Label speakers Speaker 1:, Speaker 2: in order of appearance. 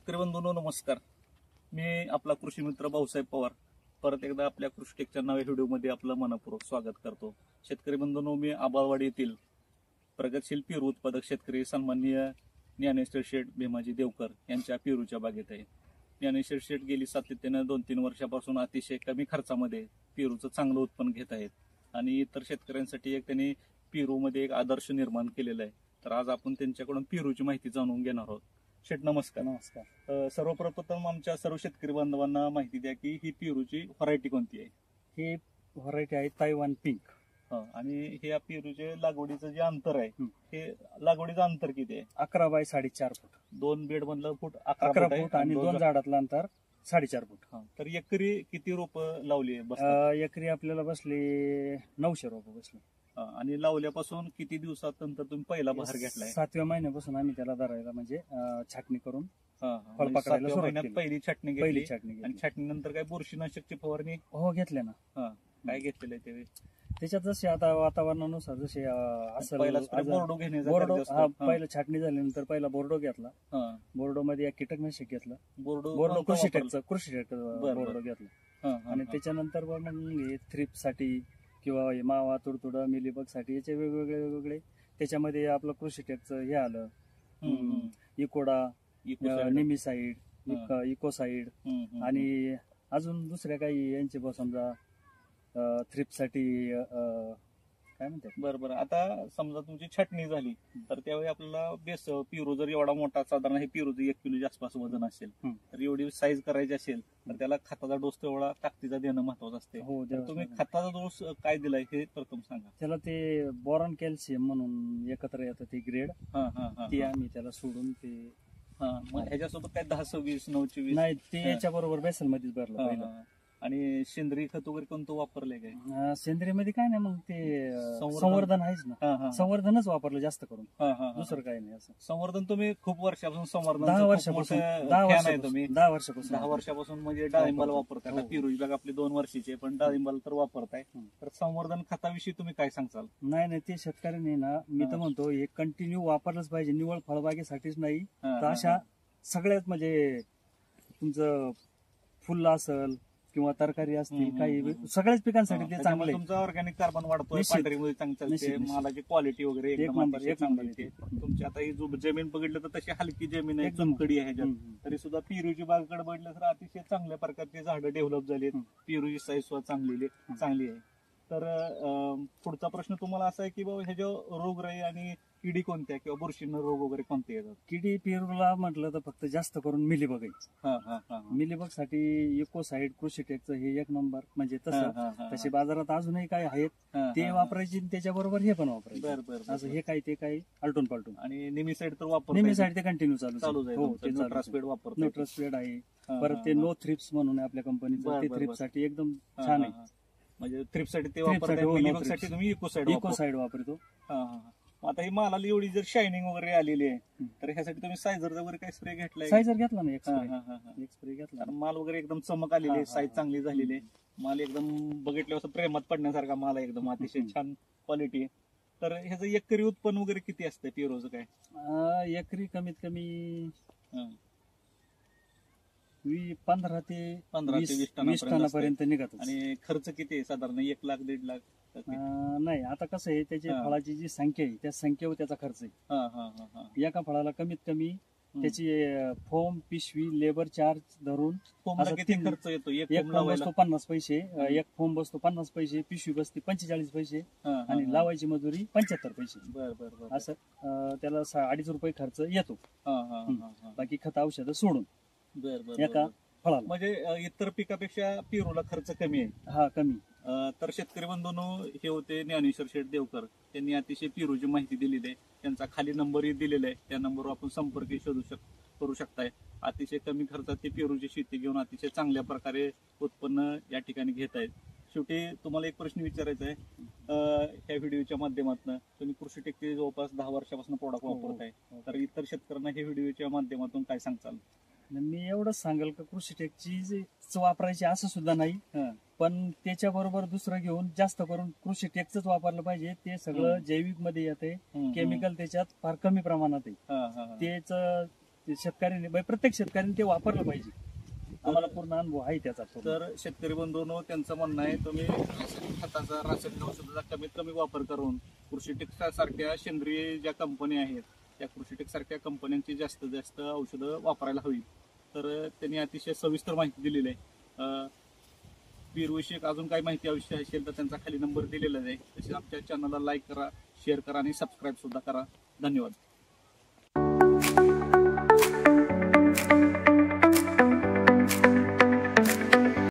Speaker 1: शेतकरी बंधूंनो नमस्कार. मी आपला कृषी मित्र भाऊसाहेब पवार परत एकदा आपल्या कृषी टेकच्या नव्या व्हिडिओमध्ये आपलं मनपूर्वक स्वागत करतो. शेतकरी बंधूंनो, मी आबाळवाडी येथील प्रगतशील पेरू उत्पादक शेतकरी सन्माननीय ज्ञानेश्वर शेठ भीमाजी देवकर यांच्या पेरूच्या बागेत आहे. ज्ञानेश्वर शेठ गेली सातत्यानं 2-3 वर्षापासून अतिशय कमी खर्चामध्ये पेरूचं चांगलं उत्पन्न घेत आहेत आणि इतर शेतकऱ्यांसाठी एक त्यांनी पेरूमध्ये एक आदर्श निर्माण केलेला आहे. तर आज आपण त्यांच्याकडून पेरूची माहिती जाणून घेणार आहोत. शेठ नमस्कार.
Speaker 2: नमस्कार.
Speaker 1: सर्वप्रथम आमच्या सर्व शेतकरी बांधवांना माहिती द्या की ही पेरूची व्हरायटी कोणती आहे?
Speaker 2: ही व्हरायटी आहे तायवान पिंक.
Speaker 1: आणि हे या पेरूचे लागवडीचं जे अंतर आहे हे लागवडीचं अंतर किती आहे?
Speaker 2: 11 बाय 4.5 फूट.
Speaker 1: 2 बेड मधलं फूट
Speaker 2: 11 फूट आणि 2 झाडातलं अंतर 4.5 फूट.
Speaker 1: तर एकरी किती रोप लावली आहे?
Speaker 2: एकरी आपल्याला बसले 900 रोप बसले.
Speaker 1: आणि लावल्यापासून किती दिवसानंतर तुम्ही पहिला बहार घेतलाय?
Speaker 2: 7व्या महिन्यापासून आम्ही त्याला धरायला म्हणजे छाटणी करून
Speaker 1: फळ पकडायला सुरुवात केली. पहिली छाटणी
Speaker 2: पहिली
Speaker 1: घेतली
Speaker 2: छाटणी
Speaker 1: आणि छाटणीनंतर काय बुरशीनाशकची फवारणी
Speaker 2: हो घेतले ना.
Speaker 1: काय घेतलेलं आहे त्यावेळी?
Speaker 2: त्याच्यात जसे आता वातावरणानुसार जसे असं
Speaker 1: बोर्डो घेण्याचा
Speaker 2: बोर्डो
Speaker 1: गरज असतो.
Speaker 2: पहिलं छाटणी झाल्यानंतर पहिला बोर्डो घेतला. बोर्डो मध्ये एक कीटकनाशक घेतलं. बोर्डो कृषी टेकचं बोर्डो घेतलं. आणि त्याच्यानंतर मग थ्रिप साठी किंवा मावा तुडतुडा मिलीबग साठी याचे वेगवेगळे त्याच्यामध्ये आपलं कृषी टेकचं हे आलं, इकोडा, निमिसाईड, इकोसाईड आणि अजून दुसऱ्या काही यांचे समजा थ्रिप साठी काय म्हणतात.
Speaker 1: बरोबर. आता समजा तुमची छाटणी झाली तर त्यावेळी आपल्याला बेस पेरू जर एवढा मोठा साधारण हे पेरूचं 1 किलोच्या आसपास वजन असेल तर एवढी साईज करायची असेल तर त्याला खताचा डोस तेवढा ताकदीचा देणं महत्वाचं असते. तुम्ही खताचा डोस काय दिलाय हे प्रथम सांगा.
Speaker 2: त्याला ते बोरॉन कॅल्शियम म्हणून एकत्र येतं ते ग्रेड, ते आम्ही त्याला सोडून ते
Speaker 1: ह्याच्यासोबत काय 10-20, 9-20
Speaker 2: नाही, ते याच्या बरोबर बेसल मध्येच भरलं पहिलं.
Speaker 1: आणि सेंद्रिय खत वगैरे कोणतं वापरलंय काय?
Speaker 2: सेंद्रिय मध्ये काय नाही, मग ते संवर्धन आहेच ना. संवर्धनच वापरलं जास्त करून, दुसरं काही नाही. असं
Speaker 1: संवर्धन तुम्ही खूप वर्षापासून
Speaker 2: 10 वर्षापासून
Speaker 1: म्हणजे डाळिंबाला वापरताय. पेरूची बाग आपली 2 वर्षाची पण डाळिंबाला तर वापरताय. तर संवर्धन खताविषयी तुम्ही काय सांगचाल?
Speaker 2: नाही, ते शेतकऱ्यांनी ना, मी तर म्हणतो हे कंटिन्यू वापरलंच पाहिजे. निवळ फळबागेसाठीच नाही तर अशा सगळ्यात म्हणजे तुमचं फुलं असेल किंवा तरकारी असतील, काही सगळ्याच पिकांसाठी ते चांगलं आहे.
Speaker 1: तुमचा ऑर्गॅनिक कार्बन वाढतोय, पांढरीमध्ये चांगली चालते, मालाची क्वालिटी वगैरे एक चांगली. तुमची आता ही जो जमीन बघितलं तर तशी हलकी जमीन आहे, चमकडी आहे ह्याच्यात, तरी सुद्धा पेरूची बागेकडे बघितलं तर अतिशय चांगल्या प्रकारची झाडं डेव्हलप झाली. पेरूची साईज सुद्धा चांगली आहे. तर पुढचा प्रश्न तुम्हाला असा आहे की बाबा ह्याच्या रोगराई आणि किडी कोणत्या किंवा बुरशीनं रोग वगैरे कोणते येतात?
Speaker 2: किडी पेरूला म्हटलं तर फक्त जास्त करून मिलीबग आहे. मिलीबग साठी इकोसाईड, कृषीटेकचं हे 1 नंबर. म्हणजे तसे बाजारात अजूनही काय आहेत ते वापरायचे, त्याच्याबरोबर हे पण वापरायचं. असं हे काही ते काही आलटून पालटून.
Speaker 1: आणि निमिसाईड तर वापर,
Speaker 2: निमिसाईड ते कंटिन्यू चालू
Speaker 1: न्यूट्रास्पेड वापरतो.
Speaker 2: न्यूट्रास्पेड आहे. परत ते नो थ्रिप्स म्हणून आपल्या कंपनीचं, ते थ्रिप्स साठी एकदम छान आहे.
Speaker 1: म्हणजे थ्रिप्ससाठी ते वापरतात, तुम्ही
Speaker 2: इकोसाईड वापरतो.
Speaker 1: आता ही मालाला एवढी जर शायनिंग वगैरे आलेली आहे तर ह्यासाठी तुम्ही सायझर वगैरे काही स्प्रे घेतलाय?
Speaker 2: सायझर घेतला ना, एक स्प्रे घेतला.
Speaker 1: माल वगैरे एकदम चमक आलेली आहे, साईज चांगली झालेली आहे, माल एकदम बघितल्यावर प्रेमात पडण्यासारखा माल आहे, एकदम अतिशय छान क्वालिटी आहे. तर ह्याचं एकरी उत्पन्न वगैरे किती असतं पेरूचं काय?
Speaker 2: एकरी कमीत कमी 15 ते 20 टनापर्यंत निघत.
Speaker 1: आणि खर्च किती आहे साधारण? 1 लाख 1.5 लाख?
Speaker 2: नाही, आता कसं आहे, त्याची फळाची जी संख्या आहे त्या संख्येवर त्याचा खर्च आहे. एका फळाला कमीत कमी त्याची फोम, पिशवी, लेबर चार्ज धरून
Speaker 1: किती खर्च येतो? एक
Speaker 2: फोम बसतो 50 पैसे, एक फोम बसतो 50 पैसे, पिशवी बसते 45 पैसे आणि लावायची मजुरी 75 पैसे. असं त्याला 2.5 रुपये खर्च येतो, बाकी खत औषध सोडून एका फळाला.
Speaker 1: म्हणजे इतर पिकापेक्षा पेरूला खर्च कमी आहे.
Speaker 2: कमी.
Speaker 1: तर शेतकरी बंधूंनो, हे होते ज्ञानेश्वर शेठ देवकर. त्यांनी अतिशय पेरूची माहिती दिलेली आहे. त्यांचा खाली नंबरही दिलेला आहे, त्या नंबरवर आपण संपर्क करू शकताय. अतिशय कमी खर्चात ते पेरूची शेती घेऊन अतिशय चांगल्या प्रकारे उत्पन्न या ठिकाणी घेत आहेत. शेवटी तुम्हाला एक प्रश्न विचारायचा आहे. ह्या व्हिडिओच्या माध्यमातून तुम्ही कृषी टेकचे जवळपास 10 वर्षापासून प्रोडक्ट वापरताय, तर इतर शेतकऱ्यांना हे व्हिडिओच्या माध्यमातून काय सांगचाल?
Speaker 2: मी एवढंच सांगेल की कृषी टेकची वापरायची असं सुद्धा नाही, पण त्याच्याबरोबर दुसरं घेऊन जास्त करून कृषी टेकच वापरलं पाहिजे. ते सगळं जैविक मध्ये येते, केमिकल त्याच्यात फार कमी प्रमाणात आहे. ते शेतकऱ्यांनी प्रत्येक शेतकऱ्यांनी ते वापरलं पाहिजे. आम्हाला पूर्ण अनुभव आहे त्याचा.
Speaker 1: तर शेतकरी बंधूंनो, त्यांचं म्हणणं आहे तुम्ही रासायनिक खताचा, रासायनिक औषधाचा कमीत कमी वापर करून कृषीटेक सारख्या सेंद्रिय ज्या कंपन्या आहेत त्या कृषीटेक सारख्या कंपन्यांची जास्तीत जास्त औषधं वापरायला हवी. तर त्यांनी अतिशय सविस्तर माहिती दिलेली आहे. पेरूविषयक अजून काही माहिती आवश्यक असेल तर त्यांचा खाली नंबर दिलेला आहे. तसेच आमच्या चॅनलला लाईक करा, शेअर करा आणि सबस्क्राईब सुद्धा करा. धन्यवाद.